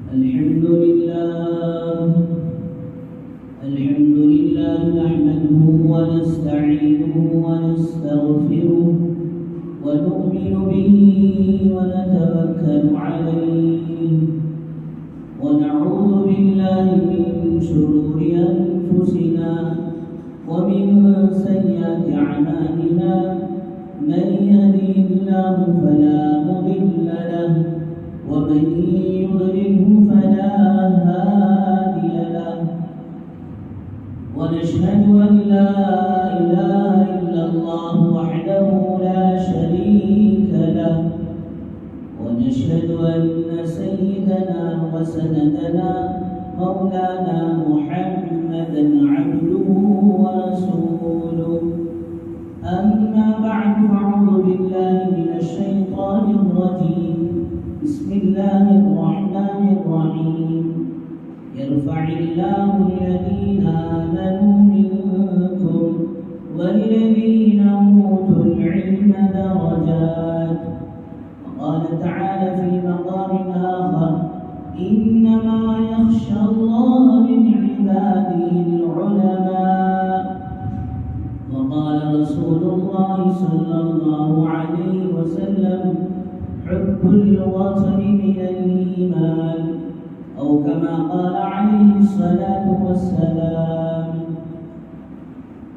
الحمد لله نحمده ونستعينه ونستغفره ونؤمن به ونتوكل عليه ونعوذ بالله من شرور أنفسنا ومن سيئات أعمالنا من يهده الله فلا مضل له ومن يضلله فلا هادي له ونشهد أن لا إله إلا الله وحده لا شريك له ونشهد أن سيدنا وسندنا مولانا محمدا عبده ورسوله أما بعد فأعوذ بالله من الشيطان الرجيم بسم الله الرحمن الرحيم يرفع الله الذين آمنوا منكم والذين أوتوا العلم درجات وقال تعالى في مقام آخر إنما يخشى الله من عباده العلماء وقال رسول الله صلى الله عليه وسلم حب الوطن من الإيمان أو كما قال عليه الصلاة والسلام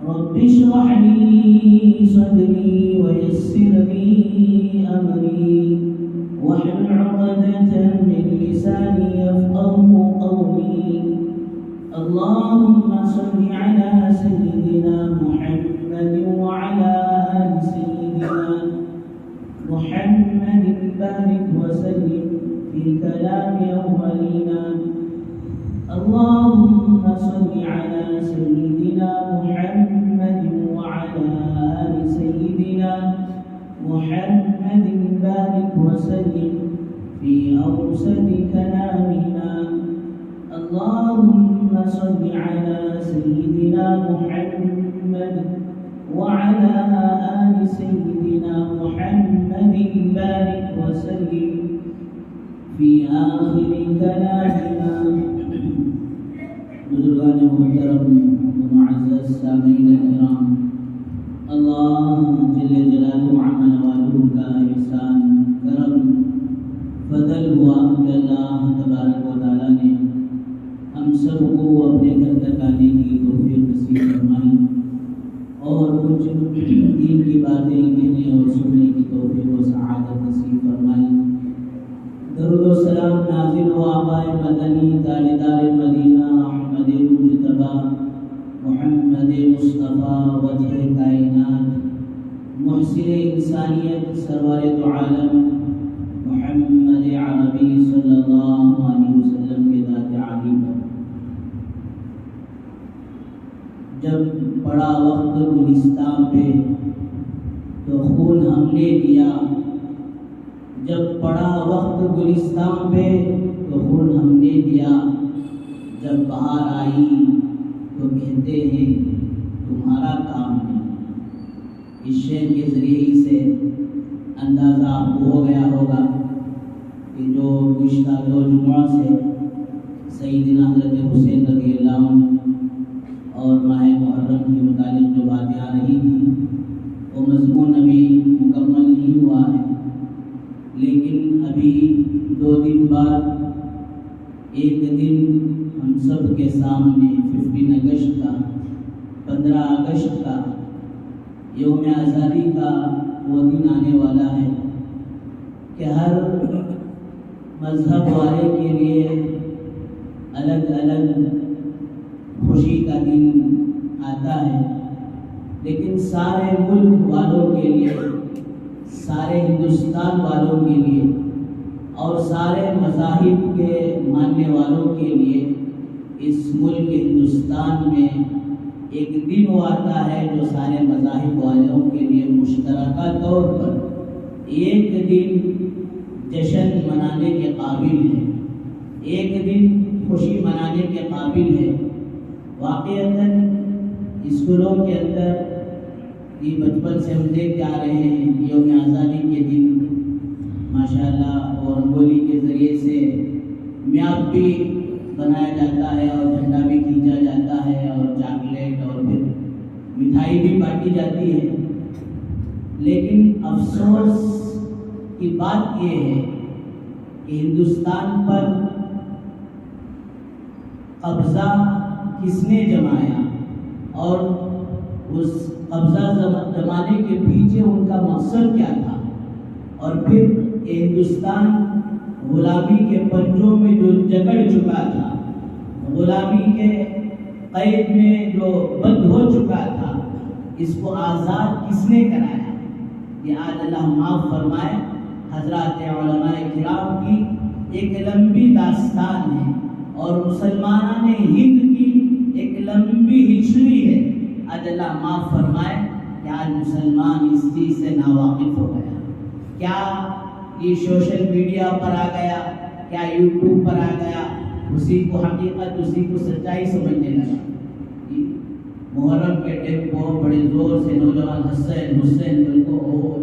رب اشرح لي صدري ويسر لي أمري واحلل عقدة من لساني يفقهوا قولي اللهم صل على سيدنا محمد وعلى آل سيدنا محمد بارك وسلم في كلام أولنا اللهم صل على سيدنا محمد وعلى آل سيدنا محمد بارك وسلم في أوسط كلامنا اللهم صل على سيدنا محمد وعلى آل سيدنا محمد بارك وسلم في آخر كلامنا بزرگان محترم ومعزز سامعین الکرام اللہ جل جلالہ عمل والہ کا احسان کرم فضل ہوا کہ اللہ تبارک و تعالی نے ہم سب کو اپنے گھر تک آنے کی توفیق نصیب فرمائی اور کچھ دین کی باتیں کہنے اور سننے کی توفیق و سعادت نصیب فرمائی درود و سلام نازل ہو آقا مدنی تاجدار مدینہ احمد مجتبی محمد مصطفیٰ وجہ کائنات محسن انسانیت سرور دو عالم محمد عربی صلی اللہ علیہ وسلم کے ذات عالی پر جب پڑا وقت گلستان پہ تو خون ہم نے دیا جب پڑا وقت گلستان پہ تو خون ہم نے دیا جب بہار آئی تو کہتے ہیں تمہارا کام ہے اس شعر کے ذریعے سے اندازہ آپ کو ہو گیا ہوگا کہ جو گزشتہ 2 جمعہ سے سیدنا حضرت حسین رضی اللہ عنہ اور ماہ محرم کے متعلق جو باتیں آ رہی تھیں وہ مضمون ابھی مکمل نہیں ہوا ہے لیکن ابھی 2 دن بعد ایک دن ہم سب کے سامنے 15 اگست کا 15 اگست کا یوم آزادی کا وہ دن آنے والا ہے کہ ہر مذہب والے کے لیے الگ الگ خوشی کا دن آتا ہے لیکن سارے ملک والوں کے لیے سارے ہندوستان والوں کے لیے اور سارے مذاہب کے ماننے والوں کے لیے اس ملک ہندوستان میں ایک دن وہ آتا ہے جو سارے مذاہب والوں کے لیے مشترکہ طور پر ایک دن جشن منانے کے قابل ہے ایک دن خوشی منانے کے قابل ہے واقعتاً اسکولوں کے اندر یہ بچپن سے ہم دیکھتے آ رہے ہیں یوم آزادی کے دن ماشاءاللہ اور رنگولی کے ذریعے سے میاب بھی بنایا جاتا ہے اور جھنڈا بھی کھینچا جاتا ہے اور چاکلیٹ اور پھر مٹھائی بھی بانٹی جاتی ہے. لیکن افسوس کی بات یہ ہے کہ ہندوستان پر قبضہ کس نے جمایا اور اس قبضہ جمانے کے پیچھے ان کا مقصد کیا تھا، اور پھر ہندوستان غلامی کے پنجوں میں جو جکڑ چکا تھا، غلامی کے قید میں جو بند ہو چکا تھا، اس کو آزاد کس نے کرایا؟ یہ آج اللہ معاف فرمائے حضرات علماء کرام کی ایک لمبی داستان ہے اور مسلمانوں نے ہند کی ایک لمبی ہسٹری ہے. آج اللہ معاف فرمائے کہ آج مسلمان اس چیز سے ناواقف ہو گیا. کیا یہ سوشل میڈیا پر آ گیا، کیا یوٹیوب پر آ گیا، اسی کو حقیقت، اسی کو سچائی سمجھنے لگا. محرم کے ٹائم کو بڑے زور سے نوجوان حسین بول کو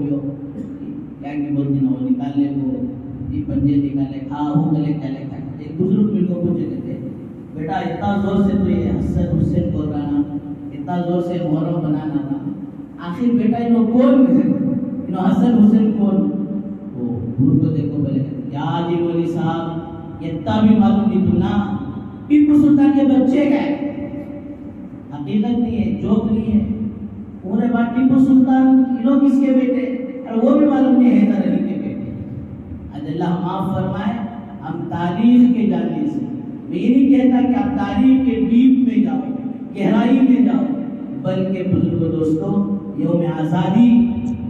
کیا کہ بولتے نا وہ نکالنے کو یہ پنجے نکالے ہو گلے گلے. ایک بزرگ مل کو پوچھے کہتے بیٹا اتنا زور سے تو یہ حسین بول رہا نا، اتنا زور سے محرم بنانا تھا، آخر بیٹا انہوں کون حسین کون؟ وہ دور کو دیکھو بولے کیا جی مولوی صاحب اتنا بھی معلوم نہیں تم نا، ٹیپو سلطان کے بچے گئے. حقیقت نہیں ہے، جوک نہیں ہے. پورے بات ٹیپو سلطان انہوں کس کے بیٹے، اور وہ بھی معلوم نہیں ہے حیدر علی کے بیٹے. آج اللہ معاف فرمائے ہم تاریخ کے جانے سے، میں یہ نہیں کہتا کہ آپ تاریخ کے ڈیپ میں جاؤ، گہرائی میں جاؤ، بلکہ بزرگوں دوستوں یوم آزادی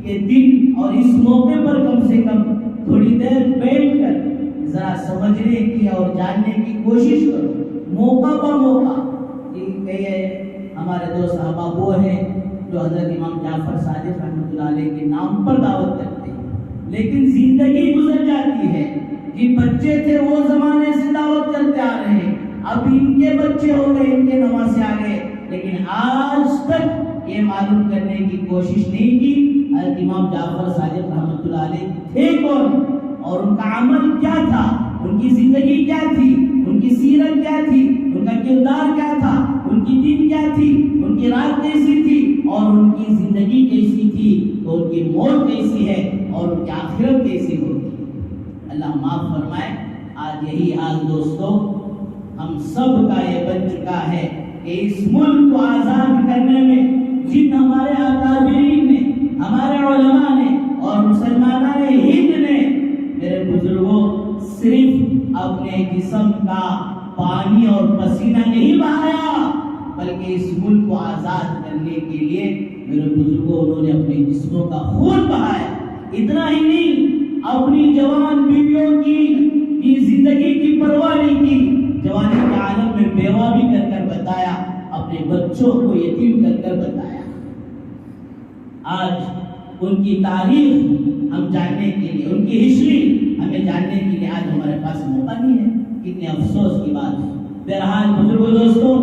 کے دن اور اس موقع پر کم سے کم تھوڑی دیر بیٹھ کر ذرا سمجھنے کی اور جاننے کی کوشش کرو. موقع پر موقع کئی ہمارے دو صحابہ وہ ہیں جو حضرت امام جعفر صادق رحمۃ اللہ علیہ کے نام پر دعوت کرتے ہیں، لیکن زندگی گزر جاتی ہے. جی بچے تھے وہ زمانے سے دعوت کرتے آ رہے ہیں، اب ان کے بچے ہو گئے، ان کے نواز سے آ گئے، لیکن آج تک یہ معلوم کرنے کی کوشش نہیں کی حضرت امام جعفر صادق رحمۃ اللہ علیہ تھے کون اور ان کا عمل کیا تھا، ان کی زندگی کیا تھی، ان کی سیرت کیا تھی، ان کا کردار کیا تھا، ان کی دین کیا تھی، ان کی رات کیسی تھی اور ان کی زندگی کیسی تھی، تو ان کی موت کیسی ہے اور ان کی آخرت کیسی ہوگی. اللہ معاف فرمائے آج یہی حال دوستوں ہم سب کا یہ بن چکا ہے کہ اس ملک کو آزاد کرنے میں جن ہمارے اکابرین نے، ہمارے علماء نے اور مسلمانوں نے ہند نے، میرے بزرگوں، صرف اپنے جسم کا پانی اور پسینہ نہیں بہایا، بلکہ اس ملک کو آزاد کرنے کے لیے میرے بزرگوں انہوں نے اپنے جسموں کا خون بہایا. اتنا ہی نہیں، اپنی جوان بیویوں کی زندگی کی پرواہ نہیں کی، جوانی کے عالم میں بیوہ بھی کر کر بتایا، اپنے بچوں کو یتیم کر کر بتایا. آج ان کی تاریخ ہم جاننے کے لیے، ان کی ہسٹری ہمیں جاننے کے لیے آج ہمارے پاس موقع نہیں ہے. کتنے افسوس کی بات ہے. بہرحال بزرگوں دوستوں،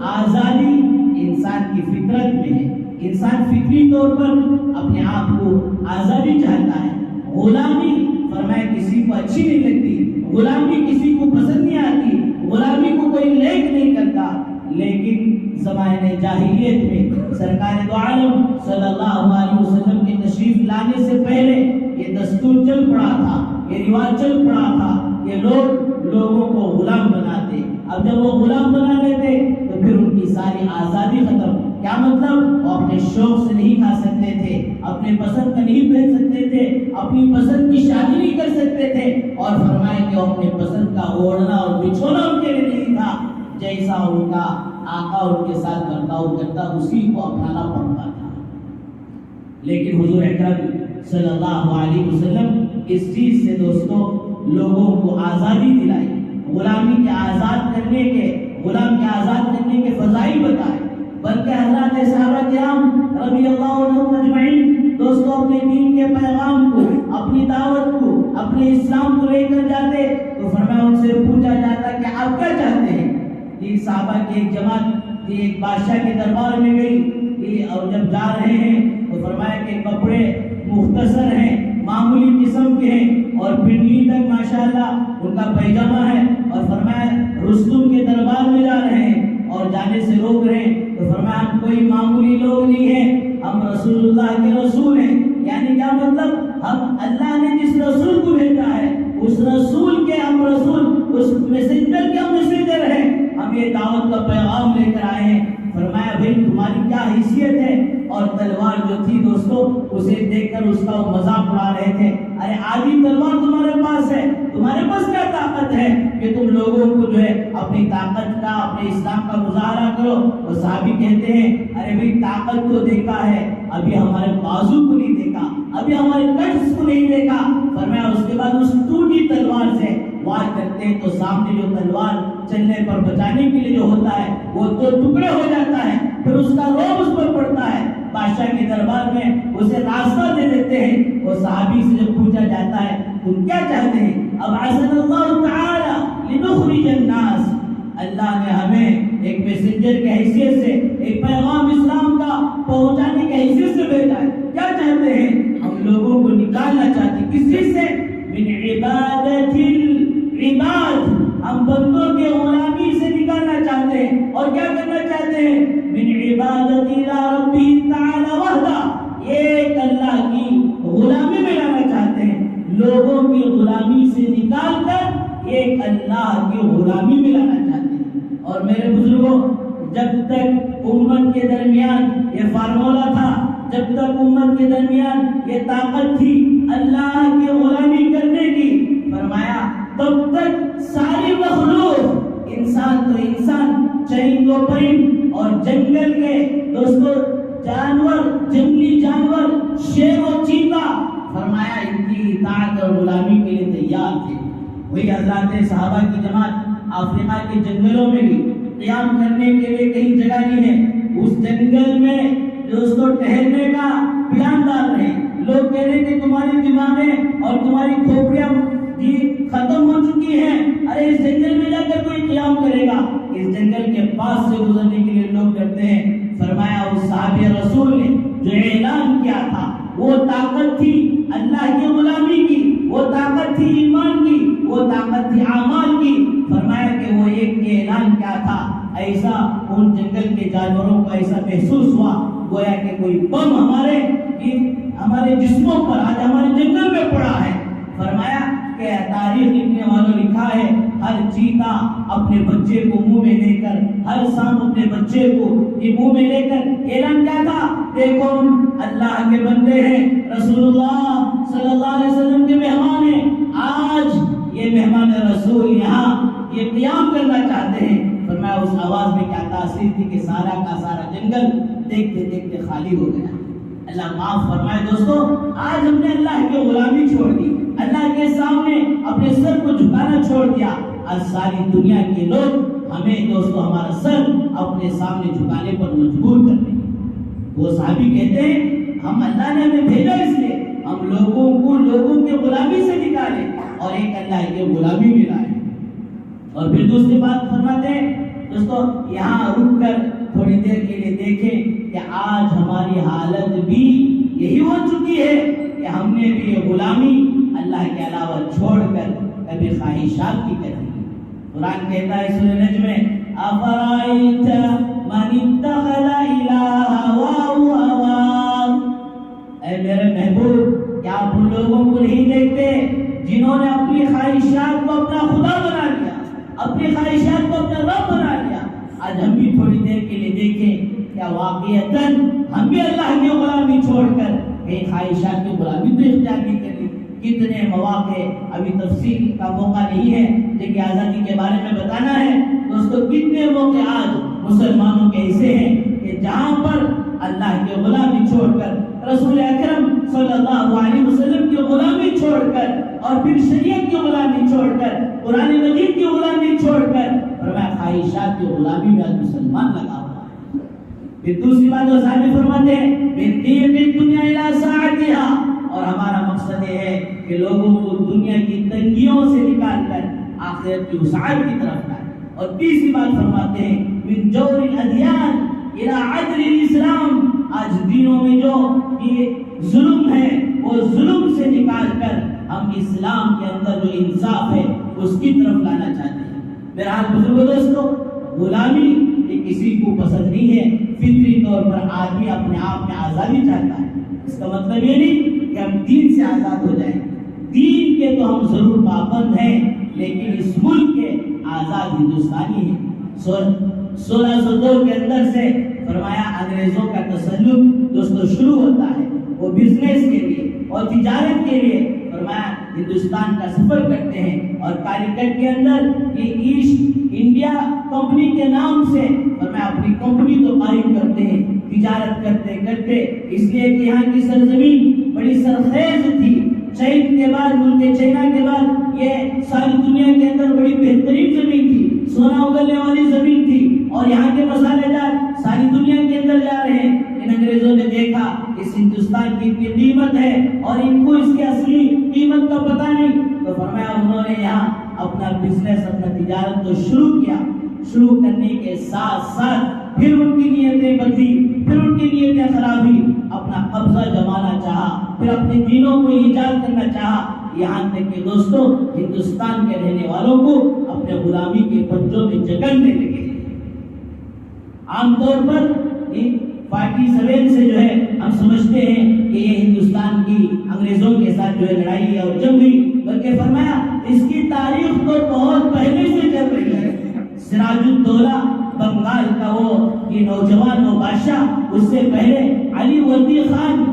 آزادی انسان کی فطرت میں ہے. انسان فطری طور پر اپنے آپ کو آزادی چاہتا ہے. غلامی فرمایا کسی کو اچھی نہیں لگتی، غلامی کسی کو پسند نہیں آتی، غلامی کو کوئی لائک نہیں کرتا. لیکن زمانے جاہلیت میں سرکار دو عالم صلی اللہ علیہ وسلم کے تشریف لانے سے پہلے یہ دستور چل پڑا تھا، یہ رواج چل پڑا تھا کہ لوگوں کو غلام بناتے. اب جب وہ غلام بنا لیتے تو پھر ان کی ساری آزادی ختم. کیا مطلب؟ وہ اپنے شوق سے نہیں کھا سکتے تھے، اپنے پسند کا نہیں پہن سکتے تھے، اپنی پسند کی شادی نہیں کر سکتے تھے، اور فرمایا کہ وہ اپنے پسند کا اوڑھنا اور بچھونا ان کے لیے نہیں تھا. جیسا ان کا آقا ان کے ساتھ برتاؤ کرتا اسی کو اپنانا پڑتا تھا. لیکن حضور اکرم صلی اللہ علیہ وسلم اس چیز سے دوستوں لوگوں کو آزادی دلائی، غلامی کے آزاد کرنے کے، غلام کے آزاد کرنے کے فضائل بتائے. بلکہ حضرات صحابہ کرام رضی اللہ عنہم اجمعین دوستوں اپنے دین کے پیغام کو، اپنی دعوت کو، اپنے اسلام کو لے کر جاتے تو فرمایا ان سے پوچھا جاتا کہ آپ کیا چاہتے ہیں. یہ صحابہ کی ایک جماعت ایک بادشاہ کے دربار میں گئی اور جب جا رہے ہیں تو فرمایا کہ کپڑے مختصر ہیں، معمولی قسم کے ہیں اور پنڈلی تک ماشاءاللہ ان کا پیجامہ ہے، اور فرمایا رستم کے دربار میں جا رہے ہیں اور جانے سے روک رہے ہیں، تو فرمایا ہم کوئی معمولی لوگ نہیں ہیں، ہم رسول اللہ کے رسول ہیں۔ یعنی کیا مطلب؟ ہم اللہ نے جس رسول کو بھیجا ہے اس رسول کے ہم رسول، اس میسنجر کے ہم میسنجر ہیں، ہم یہ دعوت کا پیغام لے کر آئے ہیں۔ فرمایا بھائی تمہاری کیا حیثیت ہے؟ اور تلوار جو تھی دوستو اسے دیکھ کر اس کا مذاق اڑا رہے تھے، ارے آدھی تلوار تمہارے پاس ہے، تمہارے پاس کیا طاقت ہے کہ تم لوگوں کو جو ہے اپنی طاقت کا، اپنے اسلام کا مظاہرہ کرو؟ اور صحابی کہتے ہیں ارے بھائی طاقت تو دیکھا ہے، ابھی ہمارے بازو کو نہیں دیکھا، ابھی ہمارے کٹس کو نہیں دیکھا۔ فرمایا اس کے بعد اس ٹوٹی تلوار سے وار کرتے ہیں تو سامنے جو تلوار چلنے پر بچانے کے لیے جو ہوتا ہے وہ تو ٹکڑے ہو جاتا ہے، پھر اس کا روب اس پر پڑتا ہے، بادشاہ کے دربار میں اسے راستہ دے دیتے ہیں۔ اور صحابی سے جب پوچھا جاتا ہے تم کیا چاہتے ہیں؟ اب عزت اللہ تعالی لنخرج الناس، اللہ نے ہمیں ایک میسنجر کی حیثیت سے، ایک پیغام اسلام کا پہنچانے کی حیثیت سے بھیجا ہے، کیا چاہتے ہیں؟ ہم لوگوں کو نکالنا چاہتے ہیں، کس چیز سے؟ من عبادت العباد، ہم بندوں کے غلامی سے نکالنا چاہتے ہیں، اور کیا کرنا چاہتے ہیں؟ من عبادت ربہ تعالی وحدہ، ایک اللہ کی غلامی میں لانا چاہتے ہیں، لوگوں کی غلامی سے نکال کر ایک اللہ کی غلامی میں لانا چاہتے ہیں۔ اور میرے بزرگوں، جب تک امت کے درمیان یہ فارمولہ تھا، جب تک امت کے درمیان یہ طاقت تھی اللہ کی غلامی کرنے کی، فرمایا تب تک ساری مخلوق، انسان تو انسان، چرند و پرند اور جنگل کے دوستو جانور، جنگلی جانور، شیر و چیتا، فرمایا ان کی اطاعت اور غلامی کے لیے تیار تھے۔ وہی حضرات صحابہ کی جماعت افریقہ کے جنگلوں میں بھی قیام کرنے کے لیے کہیں جگہ نہیں ہے، اس جنگل میں دوستو ٹہلنے کا پلان ڈال رہے ہیں، لوگ کہہ رہے ہیں کہ تمہاری دماغیں اور تمہاری کھوپڑیاں ختم ہو چکی ہیں، ارے اس جنگل میں جا کر کوئی قیام کرے گا؟ اس جنگل کے پاس سے گزرنے کے لیے لوگ ڈرتے ہیں۔ فرمایا اس صحابی رسول نے جو اعلان کیا تھا وہ طاقت تھی اللہ کی غلامی کی، وہ طاقت تھی ایمان کی، وہ طاقت تھی اعمال کی۔ فرمایا کہ وہ ایک اعلان کیا تھا، ایسا ان جنگل کے جانوروں کو ایسا محسوس ہوا گویا کہ کوئی بم ہمارے جسموں پر آج ہمارے جنگل میں پڑا ہے۔ فرمایا کہ تاریخ لکھنے والوں لکھا ہے ہر چیتا اپنے بچے کو منہ میں لے کر، ہر سانپ اپنے بچے کو یہ منہ میں لے کر اعلان کیا تھا، دیکھو ہم اللہ کے بندے ہیں، رسول اللہ صلی اللہ علیہ وسلم کے مہمان ہیں، آج یہ مہمان رسول یہاں یہ قیام کرنا چاہتے ہیں۔ فرمایا اس آواز میں کیا تاثیر تھی کہ سارا کا سارا جنگل دیکھتے دیکھتے خالی ہو گیا۔ اللہ معاف فرمائے دوستو، آج ہم نے اللہ کی غلامی چھوڑ دی، اللہ کے سامنے اپنے سر کو جھکانا چھوڑ دیا۔ آج ساری دنیا کے لوگ ہمیں دوستو ہمارا سر اپنے سامنے جھکانے پر مجبور کر رہے ہیں۔ وہ صحابی کہتے ہیں ہم اللہ نے ہمیں بھیجا اس لیے ہم لوگوں کو لوگوں کے غلامی سے نکالے اور ایک اللہ کی غلامی میں لائے۔ اور پھر دوسری بات فرماتے ہیں دوستو، یہاں رک کر تھوڑی دیر کے لیے دیکھیں کہ آج ہماری حالت بھی یہی ہو چکی ہے کہ ہم نے بھی یہ غلامی اللہ کے علاوہ چھوڑ کر کبھی خواہشات کی کر دی۔ قرآن کہتا ہے سورہ نجم میں افرائیت من اتخذ الہ ہواہ، اے میرے محبوب کیا آپ ان لوگوں کو نہیں دیکھتے جنہوں نے اپنی خواہشات کو اپنا خدا بنا لیا، اپنی خواہشات کو اپنا رب بنا لیا۔ آج ہم بھی تھوڑی دیر کے لیے دیکھیں کیا واقعتاً ہم بھی اللہ کی غلامی چھوڑ کر کہیں خواہشات کی غلامی تو اختیار نہیں کر لی۔ کتنے مواقع، ابھی تفصیل کا موقع نہیں ہے لیکن آزادی کے بارے میں بتانا ہے دوستو، کتنے موقع آج مسلمانوں کے ایسے ہیں کہ جہاں پر اللہ کی غلامی چھوڑ کر، رسول اکرم صلی اللہ علیہ وسلم کی غلامی چھوڑ کر، اور پھر شریعت کی غلامی چھوڑ کر، قرآن مجید کی غلامی چھوڑ کر، فرمایا خواہشات کی غلامی میں آج مسلمان لگا ہوا ہے۔ پھر دوسری بات جو صحابی فرماتے ہیں من ضیق الدنیا الی سعتها، اور ہمارا مقصد یہ ہے کہ لوگوں کو دنیا کی تنگیوں سے نکال کر آخرت کی وسعت کی طرف لائے۔ اور تیسری بات فرماتے ہیں من جور الادیان الی عدل الاسلام، آج دینوں میں جو یہ ظلم ہے وہ ظلم سے نکال کر ہم اسلام کے اندر جو انصاف ہے اس کی طرف لانا چاہتے ہیں۔ میرا بزرگوں دوستوں، غلامی یہ کسی کو پسند نہیں ہے۔ فطری طور پر آدمی اپنے آپ میں آزادی چاہتا ہے۔ اس کا مطلب یہ نہیں کہ ہم دین سے آزاد ہو جائیں، دین کے تو ہم ضرور پابند ہیں، لیکن اس ملک کے آزاد ہندوستانی ہیں۔ 1602 کے اندر سے فرمایا انگریزوں کا تسلط دوستوں شروع ہوتا ہے۔ وہ بزنس کے لیے اور تجارت کے لیے فرمایا ہندوستان کا سفر کرتے ہیں، اور کالیکٹ کے اندر یہ ایسٹ انڈیا کمپنی کے نام سے فرمایا اپنی کمپنی تو قائم کرتے ہیں، تجارت کرتے کرتے، اس لیے کہ یہاں کی سرزمین بڑی سرخیز تھی۔ چین کے بعد، ملک چائنا کے بعد یہ ساری دنیا کے اندر بڑی بہترین زمین تھی، سونا اگلنے والی زمین تھی، اور یہاں کے مسالے جات ساری دنیا کے اندر جا رہے ہیں۔ ان انگریزوں نے دیکھا اس ہندوستان کی اتنی قیمت ہے اور ان کو اس کی اصلی قیمت کا پتہ نہیں، تو فرمایا انہوں نے یہاں اپنا بزنس، اپنا تجارت تو شروع کیا۔ شروع کرنے کے ساتھ ساتھ پھر ان کی نیتیں بدلی، پھر ان کی نیتیں خراب ہوئی، اپنا قبضہ جمانا چاہا، پھر اپنے دینوں کو ایجاد کرنا چاہا، یہاں تک کہ دوستوں ہندوستان کے رہنے والوں کو اپنے غلامی کے پنجوں میں جکڑنے لگے۔ عام طور پر 47 سے جو ہے ہم سمجھتے ہیں کہ یہ ہندوستان کی انگریزوں کے ساتھ جو ہے لڑائی اور جنگ ہوئی، بلکہ فرمایا اس کی تاریخ تو بہت پہلے سے چل رہی ہے۔ سراج الدولہ بنگال کا وہ یہ نوجوان و بادشاہ، اس سے پہلے علی وردی خان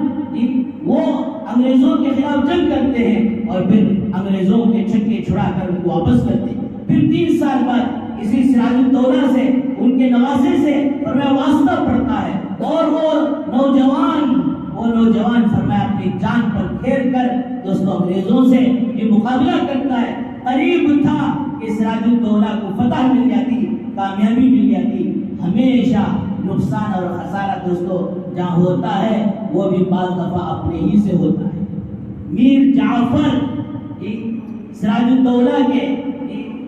وہ انگریزوں کے خلاف جنگ کرتے ہیں اور پھر انگریزوں کے چھکے چھڑا کر ان کو واپس کرتے ہیں۔ پھر 3 سال بعد اسی سراج الدولہ سے ان کے نواسے سے فرمایا واسطہ پڑتا ہے، اور وہ نوجوان فرمایا اپنی جان پر کھیل کر دوستوں انگریزوں سے یہ مقابلہ کرتا ہے۔ قریب تھا کہ سراج الدولہ کو فتح مل جاتی، کامیابی مل جاتی۔ ہمیشہ نقصان اور خسارہ دوستوں جہاں ہوتا ہے وہ بھی بعض دفعہ اپنے ہی سے ہوتا ہے۔ میر جعفر سراج الدولہ کے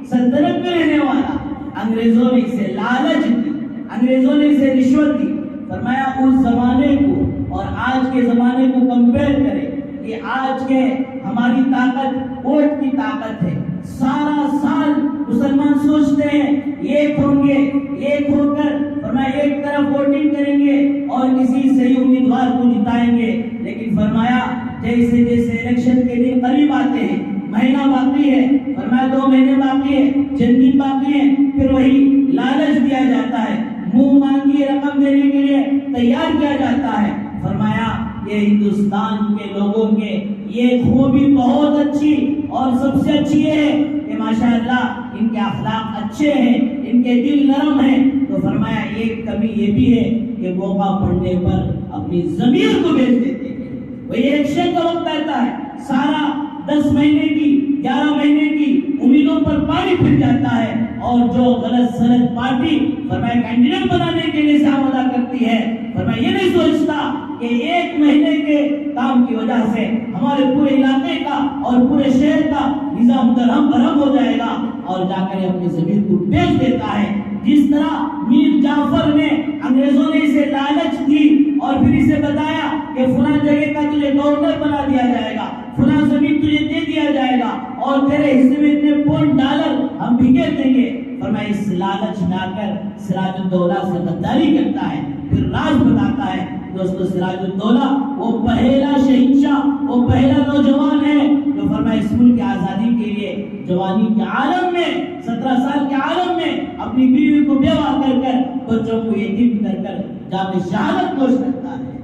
سلطنت میں رہنے والا، انگریزوں نے اسے لالچ دی، انگریزوں نے اسے رشوت دی۔ فرمایا اس زمانے کو اور آج کے زمانے کو کمپیئر کریں کہ آج کے ہماری طاقت ووٹ کی طاقت ہے۔ سارا سال مسلمان سوچتے ہیں ایک ہوں گے، ایک ہو کر فرمایا ایک طرف ووٹنگ کریں گے اور کسی صحیح امیدوار کو جتائیں گے، لیکن فرمایا جیسے جیسے الیکشن کے دن قریب آتے ہیں، مہینہ باقی ہے، فرمایا 2 مہینے باقی ہے، چند دن باقی ہے، پھر وہی لالچ دیا جاتا ہے، منہ مانگی رقم دینے کے لیے تیار کیا جاتا ہے۔ فرمایا یہ ہندوستان کے لوگوں کے یہ خوبی بہت اچھی اور سب سے اچھی یہ ہے کہ ماشاءاللہ ان کے اخلاق اچھے ہیں، ان کے دل نرم ہیں۔ تو فرمایا ایک کمی یہ بھی ہے کہ موقع پڑنے پر اپنی ضمیر کو بیچ دیتے ہیں۔ وہی الیکشن کا وقت آتا ہے، سارا 10 مہینے کی 11 مہینے کی امیدوں پر پانی پھر جاتا ہے، اور جو غلط سلط پارٹی فرمایا کینڈیڈیٹ بنانے کے لیے سہام ادا کرتی ہے، فرمایا یہ نہیں سوچتا کہ 1 مہینے کے کام کی وجہ سے ہمارے پورے علاقے کا اور پورے شہر کا نظام درہم برہم ہو جائے گا، اور جا کر اپنی زمین کو بیچ دیتا ہے۔ جس طرح میر جعفر نے انگریزوں نے اسے لالچ دی اور پھر اسے بتایا کہ فلاں جگہ کا تجھے گورنر بنا دیا جائے گا، فلاں زمین تجھے دے دیا جائے گا، اور تیرے حصے میں اتنے $1 ہم بھیجے دیں گے، فرمایا اس لالچ میں آ کر سراج الدولہ سے غداری کرتا ہے، پھر راز بتاتا ہے۔ دوستو سراج الدولہ وہ پہلا شہنشاہ، وہ پہلا نوجوان ہے جو فرمایا اس ملک کی آزادی کے لیے جوانی کے عالم میں 17 سال کے عالم میں اپنی بیوی کو بیوہ کر کر بچوں کو یتیم کر کر جام شہادت نوش کرتا ہے۔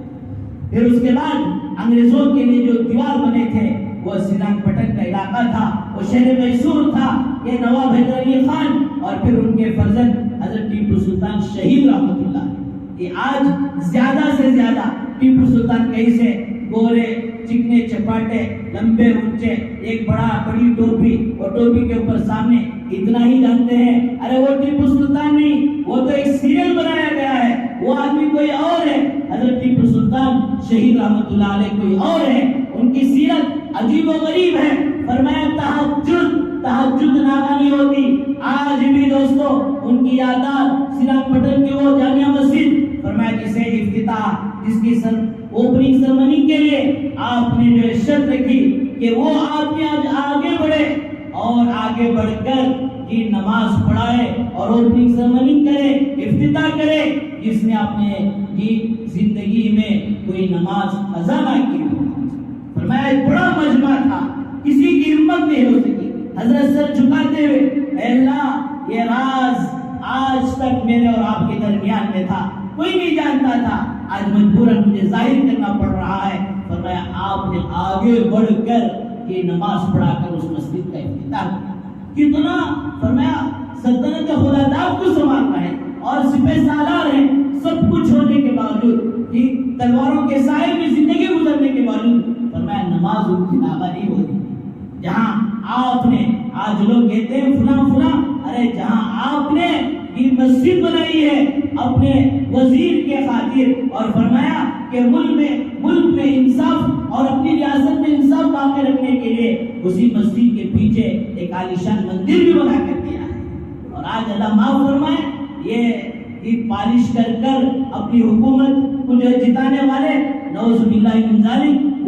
پھر اس کے بعد انگریزوں کے لیے جو دیوار بنے تھے وہ سیلانگ پٹن کا علاقہ تھا، وہ شہر میسور تھا، یہ نواب حیدر علی خان اور پھر ان کے فرزند حضرت ٹیپو سلطان شہید رحمۃ اللہ۔ یہ آج زیادہ سے زیادہ ٹیپو سلطان کہیں سے گورے چکنے چپاٹے لمبے اونچے ایک بڑی ٹوپی اور ٹوپی کے اوپر سامنے اتنا ہی جانتے ہیں، ارے وہ ٹیپو سلطان نہیں، وہ تو ایک سیریل بنایا گیا ہے، وہ آدمی کوئی اور ہے، حضرت ٹیپو سلطان شہید رحمۃ اللہ علیہ کوئی اور ہے۔ ان کی سیرت عجیب و غریب ہے۔ فرمایا تہجد ناگانی ہوتی، آج بھی دوستو ان کی یادگار سیلانگ پٹن کی وہ جامع مسجد، فرمایا جسے افتتاح جس کی اوپننگ سرمنی کے لیے آپ نے جو شرط رکھی کہ وہ آدمی آج آگے بڑھے اور آگے بڑھ کر کی نماز پڑھائے اور اوپننگ سرمنی کرے، افتتاح کرے، جس نے اپنے زندگی میں کوئی نماز قضا نہ کی ہو۔ فرمایا ایک بڑا مجمع تھا، کسی کی ہمت نہیں ہو سکی، حضرت سر جھکاتے ہوئے، اے اللہ یہ راز آج تک میرے اور آپ کے درمیان میں تھا، کوئی نہیں جانتا تھا، آج مجبوراً مجھے ظاہر کرنا پڑ رہا ہے۔ فرمایا آپ نے آگے بڑھ کر یہ نماز پڑھا کر اس مسجد کا افتتاح کتنا، فرمایا سلطنت خلادات کو سنبھالنا ہے اور سپہ سالار ہیں، سب کچھ ہونے کے باوجود، تلواروں کے سائے میں زندگی گزرنے کے باوجود، فرمایا نماز ان کی ناغہ نہیں ہوتی۔ جہاں آپ نے، آج لوگ کہتے ہیں فلاں فلاں، ارے جہاں آپ نے یہ مسجد بنائی ہے اپنے وزیر کے خاطر، اور فرمایا کہ ملک میں انصاف اور اپنی ریاست میں انصاف باقی رکھنے کے لیے اسی مسجد کے پیچھے ایک عالیشان مندر بھی بنا کر دیا ہے، اور آج اللہ معاف فرمائے یہ پالش کر کر اپنی حکومت کو جو جتانے والے، نعوذ باللہ من ذالک،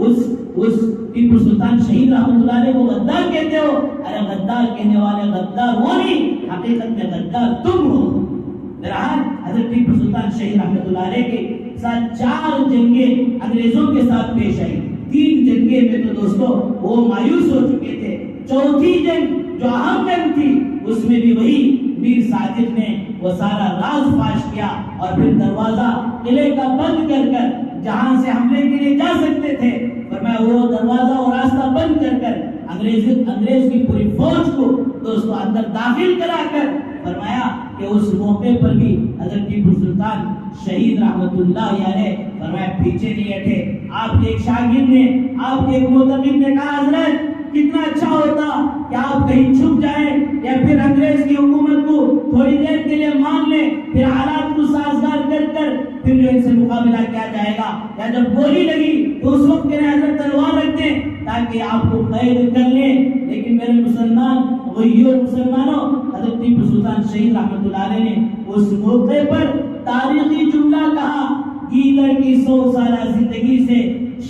اس ٹیپو سلطان شہید رحمۃ اللہ علیہ کو غدار کہتے ہو، ارے غدار کہنے والے غدار وہ نہیں، حقیقت میں غدار تم ہو۔ بہرحال حضرت ٹیپو سلطان شہید رحمۃ اللہ علیہ کے ساتھ 4 جنگیں انگریزوں کے ساتھ پیش آئی، 3 جنگیں میں تو دوستو وہ مایوس ہو چکے تھے، چوتھی جنگ جو اہم جنگ تھی اس میں بھی وہی میر صادق نے وہ سارا راز فاش کیا، اور پھر دروازہ قلعے کا بند کر کر جہاں سے حملے کے لیے جا سکتے تھے، فرمایا وہ دروازہ اور راستہ بند کر کر انگریز کی پوری فوج کو دوستو اندر داخل کرا کر، فرمایا کہ اس موقع پر بھی حضرت ٹیپو سلطان شہید رحمت اللہ علیہ فرمایا پیچھے نہیں ہٹے۔ آپ کے ایک شاگرد نے، آپ کے ایک معتقد نے کہا حضرت کتنا اچھا ہوتا کہ آپ کہیں چھپ جائیں یا پھر انگریز کی حکومت کو تھوڑی دیر کے لیے مان لیں، پھر حالات کو سازگار کر کر پھر جو ان سے مقابلہ کیا جائے گا، یا جب گولی لگی تو اس وقت کے حضرت تلوار رکھ دیں تاکہ آپ کو قید کر لیں۔ لیکن میرے مسلمانوں، حضرت ٹیپو سلطان شہید رحمت اللہ علیہ نے اس موقع پر تاریخی جملہ کہا، گیدڑ کی 100 سالہ زندگی سے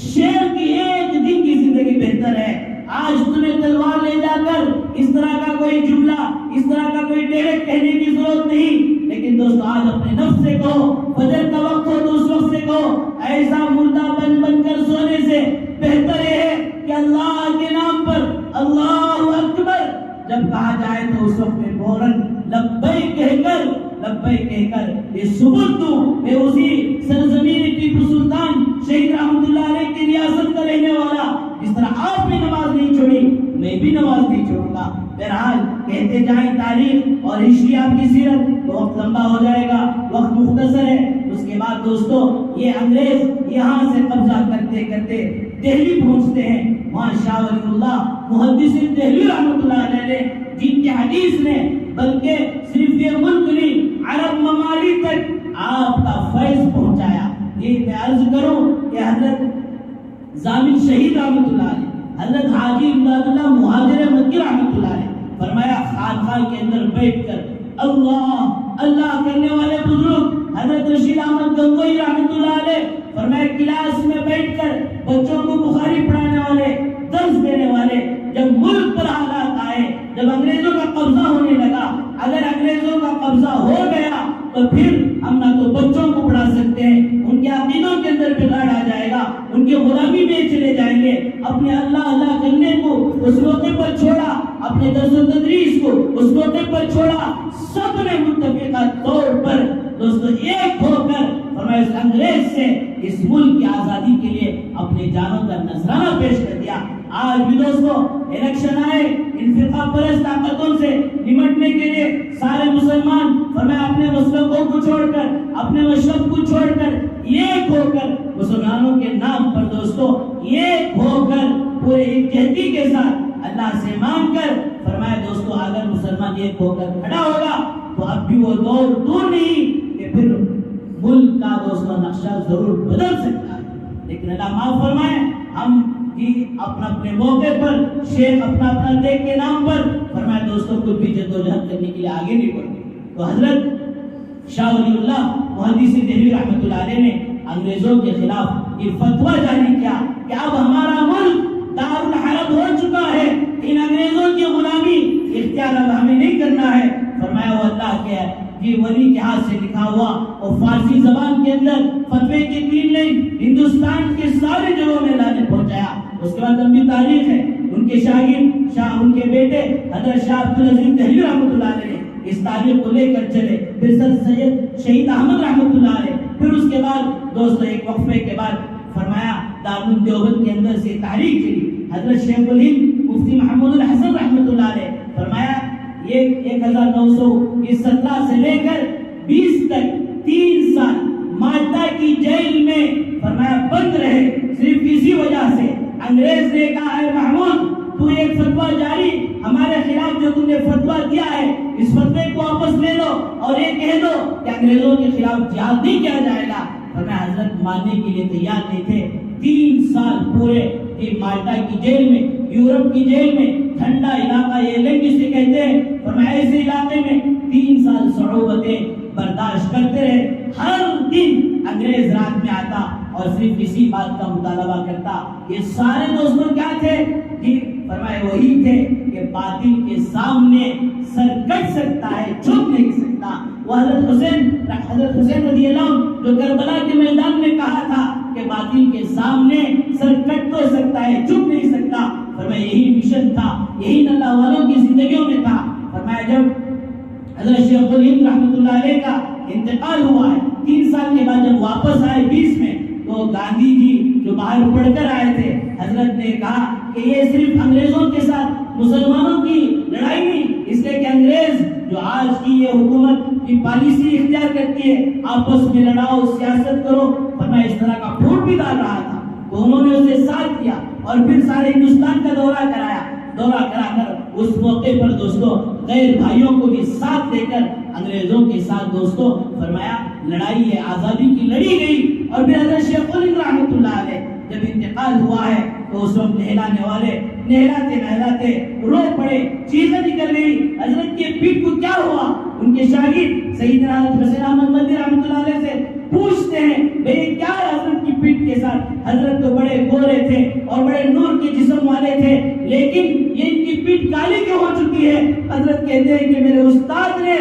شیر کی 1 دن کی زندگی بہتر ہے۔ آج تمہیں تلوار لے جا کر اس طرح کا کوئی جملہ، اس طرح کا کوئی ڈائریکٹ کہنے کی ضرورت نہیں، لیکن دوستو آج اپنے نفس سے کہو، فجر کا وقت ہو تو اس وقت سے کہو، ایسا مردہ بن کر سونے سے بہتر ہے کہ اللہ کے نام پر اللہ اکبر جب کہا جائے تو اس وقت میں فوراً لبیک کہہ کر یہ ثبوت دوں میں اسی سرزمین ٹیپو سلطان شہید رحمت اللہ علیہ کی ریاست کا رہنے والا، جس طرح آپ نے نماز نہیں چھوڑی میں بھی نماز نہیں چھوڑوں گا۔ بہرحال کہتے جائیں تاریخ اور ہسٹری آپ کی سیرت تو وقت لمبا ہو جائے گا، وقت مختصر ہے۔ اس کے بعد دوستو یہ انگریز یہاں سے قبضہ کرتے کرتے دہلی پہنچتے ہیں، وہاں شاہ ولی اللہ محدث دہلوی رحمۃ اللہ علیہ جن کی حدیث نے بلکہ صرف یہ ملک نہیں عرب ممالک تک آپ کا فیض پہنچایا۔ یہ میں عرض کروں کہ حضرت ضامن شہید رحمۃ اللہ علیہ، حضرت حاجی امداد اللہ مہاجر مکی رحمۃ اللہ علیہ فرمایا خانقاہ کے اندر بیٹھ کر اللہ اللہ کرنے والے بزرگ حضرت رشید احمد گنگوئی رحمۃ اللہ علیہ فرمایا کلاس میں بیٹھ کر بچوں کو بخاری پڑھانے والے، درس دینے والے، جب ملک پر حالات آئے، جب انگریزوں کا قبضہ ہونے لگا، اگر انگریزوں کا قبضہ ہو گیا تو پھر ہم نہ تو بچوں کو پڑھا سکتے ہیں، ان کے عقیدوں کے اندر بگاڑ آ جائے گا، ان کی غلامی میں چلے جائیں گے، اپنے اللہ کرنے کو اس موقع پر چھوڑا، اپنے درس و تدریس کو اس موقع پر چھوڑا، سب نے متفقہ طور پر دوستو ایک ہو کر فرمایا اس انگریز سے اس ملک کی آزادی کے لیے اپنے جانوں کا نذرانہ پیش کر دیا۔ آج بھی دوستو الیکشن آئے، ان فرقہ پرست طاقتوں سے نمٹنے کے لیے سارے مسلمان فرمایا اپنے مسلکوں کو چھوڑ کر، اپنے مشرب کو چھوڑ کر ایک ہو کر مسلمانوں کے نام پر دوستو ایک ہو کر پورے یکجہتی کے ساتھ اللہ سے مانگ کر فرمایا دوستو اگر مسلمان ایک ہو کر کھڑا ہوگا تو اب بھی وہ دور دور نہیں کہ پھر ملک کا دوستو نقشہ ضرور بدل سکتا ہے، لیکن اللہ معاف فرمائے ہم اپنے موقع پر شیخ اپنا دیکھ کے نام پر فرمایا دوستوں کو بھی جدوجہد کرنے کے لیے آگے نہیں بڑھتے، تو حضرت شاہ ولی اللہ محدث دہلوی رحمۃ اللہ علیہ نے انگریزوں کے خلاف یہ فتویٰ جاری کیا کہ اب ہمارا ملک دارالحرب ہو چکا ہے، ان انگریزوں کی غلامی اختیار اب ہمیں نہیں کرنا ہے۔ فرمایا وہ اللہ کے یہ ولی کے ہاتھ سے لکھا ہوا اور فارسی زبان کے اندر فتوے کی 3 لائن ہندوستان کے سارے جگہوں میں لانے پہنچایا۔ اس کے بعد لمبی تاریخ ہے، ان کے شاگرد ان کے بیٹے حضرت شاہ عبدالعزیز دہلوی رحمۃ اللہ علیہ اس تاریخ کو لے کر چلے، پھر سر سید شہید احمد رحمۃ اللہ علیہ، پھر اس کے بعد دوستو ایک وقفے کے بعد فرمایا دارالعلوم دیوبند کے اندر سے تحریک چلی، حضرت شیخ الہند مفتی محمود الحسن رحمۃ اللہ علیہ فرمایا یہ 1917 سے لے کر 20 تک 3 سال مالٹا کی جیل میں فرمایا بند رہے، صرف اسی وجہ سے انگریز نے کہا ہے محمود تو ایک فتویٰ جاری ہمارے خلاف جو تم نے فتویٰ دیا ہے اس فتوے کو واپس لے لو اور یہ کہہ دو کہ انگریزوں کے خلاف جہاد نہیں کیا جائے گا۔ فرمایا حضرت ماننے کے لیے تیار نہیں تھے۔ 3 سال پورے مالٹا کی جیل میں، یورپ کی جیل میں، ٹھنڈا علاقہ یہ لنگ جسے کہتے ہیں، فرمایا ایسے علاقے میں 3 سال صعوبتیں برداشت کرتے رہے۔ ہر دن انگریز رات میں آتا اور صرف اسی بات کا مطالبہ کرتا۔ یہ سارے دوستوں کیا تھے؟ جی فرمایا وہی تھے کہ باطل کے سامنے سر کٹ سکتا ہے، جھک نہیں سکتا۔ وہ حضرت حسین رضی اللہ عنہ جو کربلا کے میدان میں کہا تھا کہ باطل کے سامنے سر کٹ تو سکتا ہے، جھک نہیں سکتا۔ فرمایا یہی مشن تھا، یہی اللہ والوں کی زندگیوں میں تھا۔ فرمایا جب حضرت شیخ الہند رحمۃ اللہ علیہ کا انتقال ہوا ہے، 3 سال کے بعد جب واپس آئے 20 میں، تو گاندھی جی جو باہر پڑھ کر آئے تھے، حضرت نے کہا کہ یہ صرف انگریزوں کے ساتھ مسلمانوں کی لڑائی نہیں، اس لیے کہ انگریز جو آج کی یہ حکومت کی پالیسی اختیار کرتی ہے آپس میں لڑاؤ سیاست کرو، فرمایا اس طرح کا پھوٹ بھی ڈال رہا تھا، تو انہوں نے اسے ساتھ دیا اور پھر سارے ہندوستان کا دورہ کرایا۔ دورہ کرا کر اس موقع پر دوستوں غیر بھائیوں کو بھی ساتھ دے کر انگریزوں کے ساتھ دوستوں فرمایا لڑائی ہے، آزادی کی لڑی گئی۔ اور پھر حضرت شیخ الہند رحمۃ اللہ علیہ جب انتقال ہوا ہے تو اس وقت نہلانے والے نہلاتے رو پڑے، چیخیں نکل گئی، حضرت کے پیٹ کو کیا ہوا؟ ان کے شاگرد سیدنا حضرت حسین احمد مدنی رحمۃ اللہ علیہ سے پوچھتے ہیں بھئی کیا ہے حضرت کی پیٹ کے ساتھ؟ حضرت تو بڑے گورے تھے اور بڑے نور کے جسم والے تھے، لیکن یہ ان کی پیٹ کالی کیوں ہو چکی ہے؟ حضرت کہتے ہیں کہ میرے استاد نے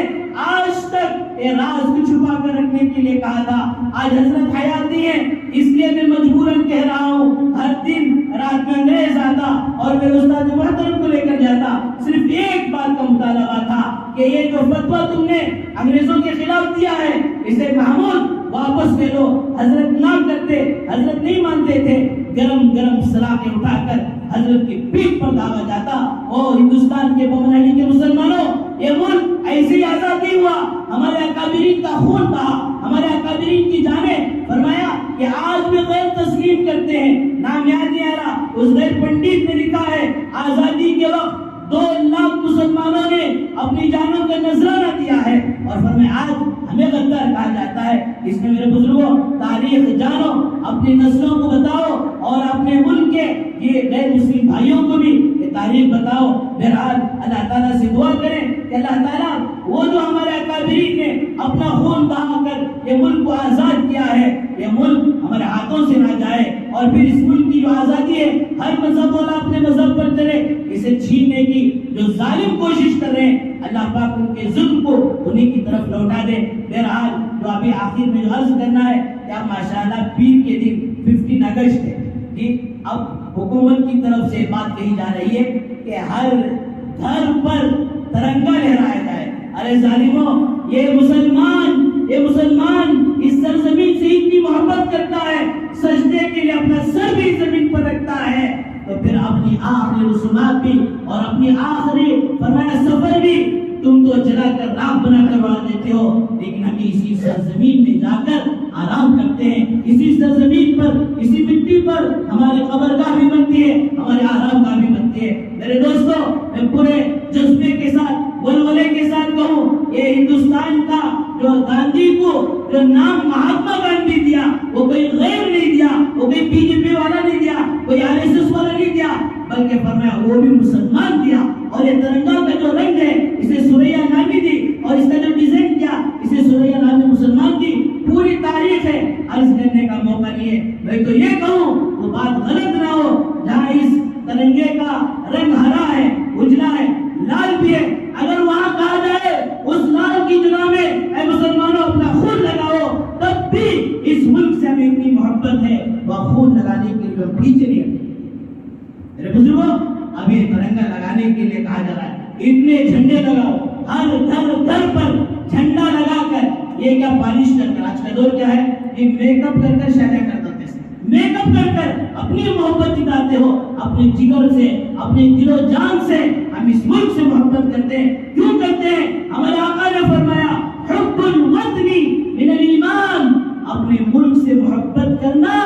آج تک یہ راز کو چھپا کر رکھنے کے لیے کہا تھا، آج حضرت حیات نہیں ہے اس لیے میں مجبوراً کہہ رہا ہوں۔ ہر دن رات میں انگریز آتا اور میرے استاد محترم کو لے کر جاتا، صرف ایک بات کا مطالبہ تھا کہ یہ جو فتویٰ تم نے انگریزوں کے خلاف دیا ہے اسے محمود واپس لے لو۔ حضرت نہ کرتے، حضرت نہیں مانتے تھے، گرم گرم سلاخیں اٹھا کر حضرت کی پیٹ پر داغا جاتا۔ اور ہندوستان کے بمنہلی کے مسلمانوں، یہ ملک ایسے ہی آزاد نہیں ہوا، ہمارے اکابرین کا خون بہا، ہمارے اکابرین کی جانیں۔ فرمایا کہ آج بھی غیر تسلیم کرتے ہیں، نام یاد نہیں آ رہا، اس غیر پنڈت نے لکھا ہے آزادی کے وقت 2 لاکھ مسلمانوں نے اپنی جانوں کا نذرانہ دیا ہے، اور فرمایا آج ہمیں غدار کہا جاتا ہے۔ اس میں میرے بزرگوں تاریخ جانو، اپنی نسلوں کو بتاؤ اور اپنے ملک کے یہ غیر مسلم بھائیوں کو بھی یہ تاریخ بتاؤ۔ بہرحال اللہ تعالیٰ سے دعا کریں کہ اللہ تعالیٰ وہ جو ہمارے اکابرین نے اپنا خون بہا کر یہ ملک کو آزاد کیا ہے، یہ ملک ہمارے ہاتھوں سے نہ جائے، اور پھر اس ملک کی جو آزادی ہے ہر مذہب والا اپنے مذہب پر چلے، اسے چھیننے کی جو ظالم کوشش کر رہے ہیں اللہ پاک ان کے ظلم کو انہیں کی طرف لوٹا دے۔ بہرحال جو ابھی آخر میں جو عرض کرنا ہے کہ اب ماشاءاللہ پیر کے دن 15 اگست ہے جی، اب حکومت کی طرف سے بات کہی جا رہی ہے کہ ہر گھر پر ترنگا لہرایا جائے۔ ارے ظالموں، یہ مسلمان اس سرزمین سے اتنی محبت کرتا ہے، سجدے کے لیے اپنا سر بھی زمین پر رکھتا ہے، تو پھر اپنی آخری رسومات بھی اور اپنی آخری فرمایا سفر بھی تم تو جلا کر راہ بنا کر بڑھا دیتے ہو، لیکن ہم اسی سرزمین میں جا کر آرام کرتے ہیں، اسی سرزمین پر، اسی مٹی پر ہماری قبرگاہ بھی بنتی ہے، ہمارے آرام گاہ بھی بنتی ہے۔ میرے دوستو، میں پورے جذبے کے ساتھ ولولے کے ساتھ کہوں، یہ ہندوستان کا جو گاندھی کو جو نام مہاتما گاندھی دیا وہ کوئی غیر نہیں دیا، وہ کوئی BJP والا نہیں دیا، کوئی RSS والا نہیں دیا، بلکہ فرمایا وہ بھی مسلمان دیا۔ اور یہ ترنگا کا جو رنگ ہے اسے سوریا نامی دی، اور اس کا جو ڈیزائن کیا اسے سوریا نامی مسلمان دی۔ پوری تاریخ ہے، عرض کرنے کا موقع نہیں ہے، میں تو یہ کہوں وہ بات غلط نہ ہو، جہاں اس پیچھے نہیں ہٹیں۔ میرے بزرگوں، ابھی ترنگا لگانے کے لیے کہا جا رہا ہے اتنے جھنڈے لگاؤ، ہر گھر پر جھنڈا لگا کر، یہ کیا پالش کر کر، آج کا دور کیا ہے، یہ میک اپ کر کر شادیاں کر دیتے ہیں، میک اپ کر کر اپنی محبت جتاتے ہو، اپنے جگر سے، اپنے دل و جان سے ہم اس ملک سے محبت کرتے ہیں۔ کیوں کرتے ہیں؟ ہمارے آقا نے فرمایا حب الوطن من الایمان، اپنے ملک سے محبت کرنا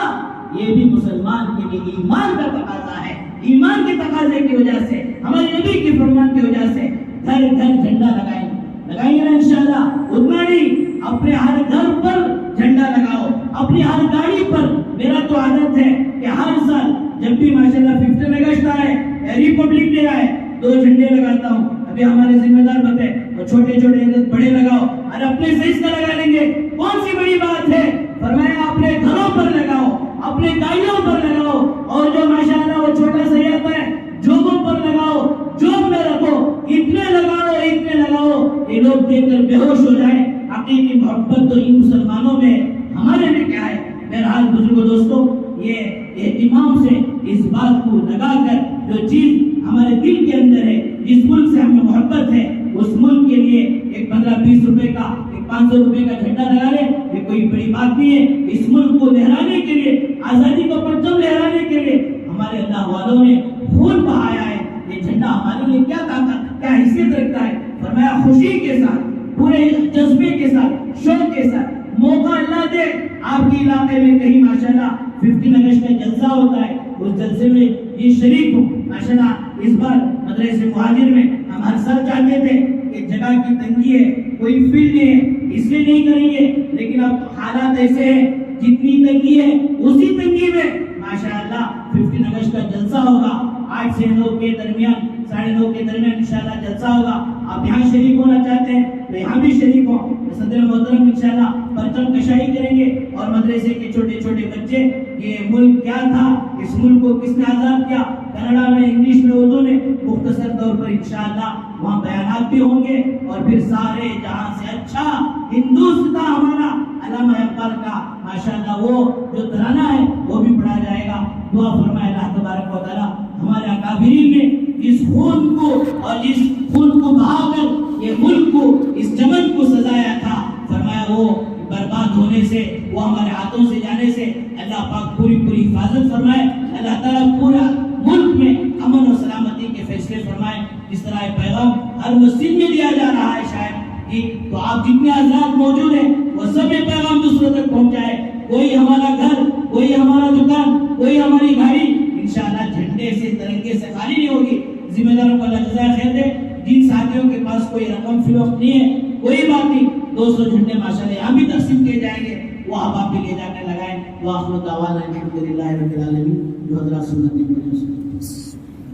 یہ بھی مسلمان کے لیے ایمان کا تقاضا ہے۔ ایمان کے تقاضے کی وجہ سے، ہمارے نبی کے فرمان کی وجہ سے گھر گھر جھنڈا لگائیں گے نا انشاءاللہ۔ اتنا نہیں، اپنے ہر گھر پر جھنڈا لگاؤ، اپنی ہر گاڑی پر۔ میرا تو عادت ہے کہ ہر سال جب بھی ماشاءاللہ 15 اگست آئے، ریپبلک ڈے آئے، 2 جھنڈے لگاتا ہوں۔ ابھی ہمارے ذمہ دار بتے وہ چھوٹے چھوٹے بڑے لگاؤ، اور اپنے سائز کا لگا لیں گے، کون سی بڑی بات ہے؟ فرمایا اپنے گھروں پر لگاؤ، اپنے گاڑیوں پر لگاؤ، اور جو ماشاءاللہ وہ چھوٹا سا ہے جوبوں پر لگاؤ، جوب میں رکھو، اتنے لگاؤ اتنے لگاؤ، یہ لوگ دیکھ کر بے ہوش ہو جائیں۔ حقیقی محبت تو ان مسلمانوں میں، ہمارے میں کیا ہے؟ بہرحال بزرگوں دوستوں، یہ اہتمام سے اس بات کو لگا کر جو چیز ہمارے دل کے اندر ہے، جس ملک سے ہمیں محبت ہے، اس ملک کے لیے ایک 15-20 روپے کا، ایک 500 روپے کا جھنڈا لگا لے، یہ کوئی بڑی بات نہیں ہے۔ اس ملک کو لہرانے کے لیے، آزادی کا پرچم لہرانے کے لیے ہمارے اللہ والوں نے خون بہایا ہے۔ یہ جھنڈا ہمارے لیے کیا طاقت، کیا حیثیت رکھتا ہے؟ فرمایا خوشی کے ساتھ، پورے جذبے کے ساتھ، شوق کے ساتھ، موقع اللہ دے آپ کے علاقے میں کہیں ماشاءاللہ 15 اگست کا جلسہ ہوتا ہے، اس جلسے میں یہ شریک ہو۔ ماشاءاللہ اس بار مدرسے مہاجر میں ہم ہر سال چاہتے تھے کہ جگہ کی تنگی ہے، کوئی فیلڈ نہیں ہے، اس لیے نہیں کریں گے، لیکن اب حالات ایسے ہیں، جتنی تنگی ہے اسی تنگی میں ماشاءاللہ 15 اگست کا جلسہ ہوگا۔ 8 سے 9 کے درمیان، 9:30 کے درمیان انشاءاللہ جلسہ ہوگا۔ آپ یہاں شریک ہونا چاہتے ہیں تو یہاں بھی شریک ہوں۔ صدر محترم انشاءاللہ پرچم کشائی کریں گے، اور مدرسے کے چھوٹے چھوٹے بچے یہ ملک کیا تھا، اس ملک کو کس نے آزاد کیا، کنڑا میں، انگلش میں، اردو میں، مختصر طور پر انشاءاللہ وہاں بیانات بھی ہوں گے، اور پھر سارے جہاں سے اچھا ہندوستان ہمارا علامہ اقبال کا ماشاءاللہ وہ جو ترانہ ہے وہ بھی پڑھا جائے گا۔ دعا فرمائے اللہ تبارک و تعالی ہمارے اکابرین نے اس خون کو اور اس خون کو بہا کر یہ ملک کو، اس چمن کو سجایا تھا، فرمایا وہ برباد ہونے سے، وہ ہمارے ہاتھوں سے جانے سے اللہ پاک پوری حفاظت فرمائے۔ اللہ تعالیٰ پورا ملک میں امن و سلامتی کے فیصلے فرمائے۔ اس طرح پیغام ہر مسجد میں دیا جا رہا ہے شاید کہ تو آپ جتنے حضرات موجود ہیں وہ سب یہ پیغام دوسروں تک پہنچائے۔ کوئی ہمارا گھر، کوئی ہمارا دکان، کوئی ہماری گاڑی انشاءاللہ جھنڈے سے، ترنگے سے خالی نہیں ہوگی۔ ذمہ داروں کو اللہ جزائے خیر دے۔ جن ساتھیوں کے پاس کوئی رقم فی الوقت نہیں ہے، کوئی بات نہیں، 200 جھنڈے ماشاءاللہ یہاں بھی تقسیم کیے جائیں گے، وہ آپ بھی لے جا کے لگائیں۔ وآخر دعوانا الحمدللہ رب العالمین۔ جو حضرات سنت